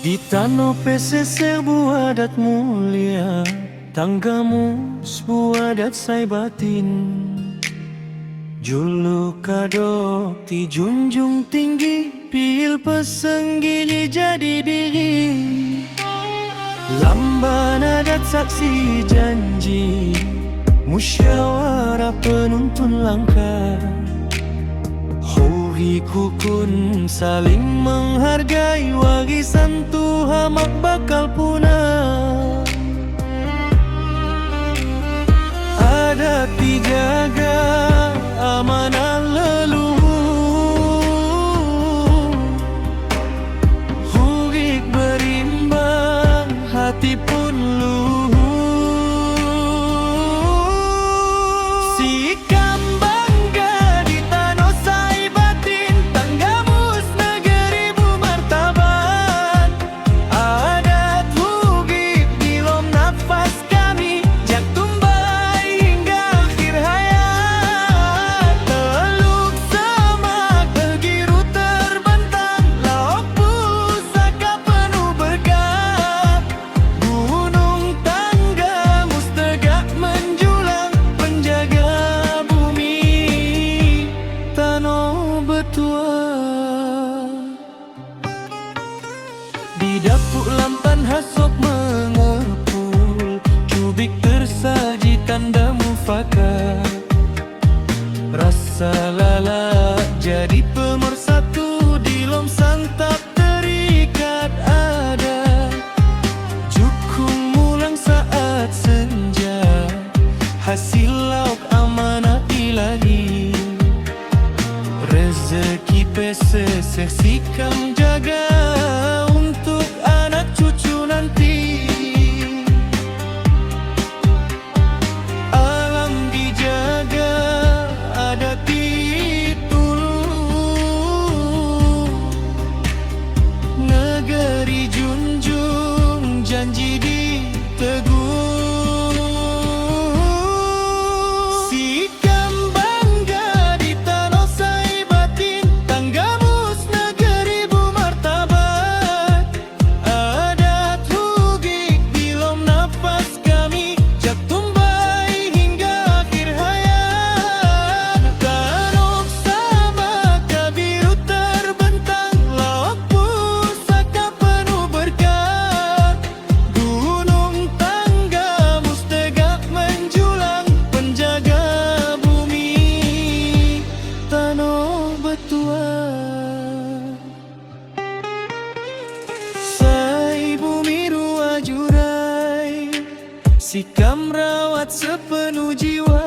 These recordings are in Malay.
Di tanah pesisir buadat mulia, tanggamu buadat sai batin. Julu kadok ti junjung tinggi, pil pesenggili jadi diri. Lamban adat saksi janji, musyawarah penuntun langkah. Huri kukun saling menghargai, warisan Tuhan mak bakal punah. Adat dijaga, amanah leluhur. Hurik berimbang, hati pun luhur. Sikap bangga di tanah sai batin, tanggamus negeri bermartabat. Adat hurik di lom nafas kami, jak tumbai hingga akhir hayat. Teluk semak bergiru terbentang, laut pusaka penuh berkah. Gunung tanggamus tegak menjulang, penjaga bumi tanah betua. Di dapur lampan hasop mengepul, cubik tersaji tanda mufakat. Rasa lala jadi pemersatu, di lom santap terikat adat. Jukung mulang saat senja, hasil lauk amanah ilahi. Rezeki pesisir sikam jaga, untuk anak cucu nanti. Alam dijaga, adat ditulung. Negeri junjung, janji diteguh. Sikam bangga di tanah sai batin, tanggamus negeri bermartabat. Adat hugik di lom nafas kami, jak tumbai hingga akhir hayat. Tanah samaka biru terbentang, laut pusaka penuh berkah. Gunung tanggamus tegak menjulang, penjaga bumi tanah betua. Sai bumi dua jurai, sikam rawat sepenuh jiwa.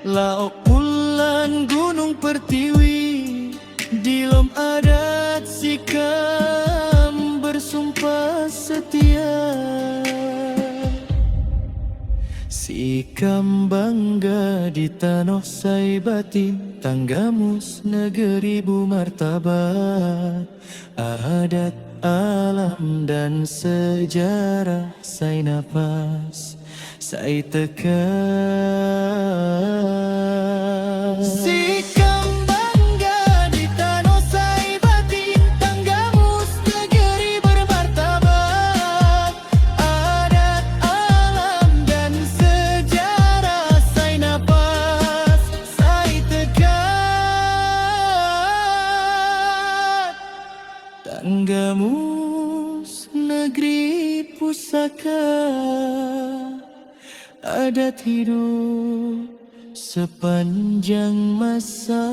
Laok bulan gunung pertiwi, di lom adat sikam bersumpah setia. Sikam bangga di tanah sai batin, tanggamus negeri bermartabat. Adat, alam dan sejarah sai nafas, sai tekan. Sikam bangga di tanah sai batin, tanggamus negeri bermartabat. Adat, alam dan sejarah sai nafas, sai tekan. Tanggamus negeri pusaka, adat hidup sepanjang masa.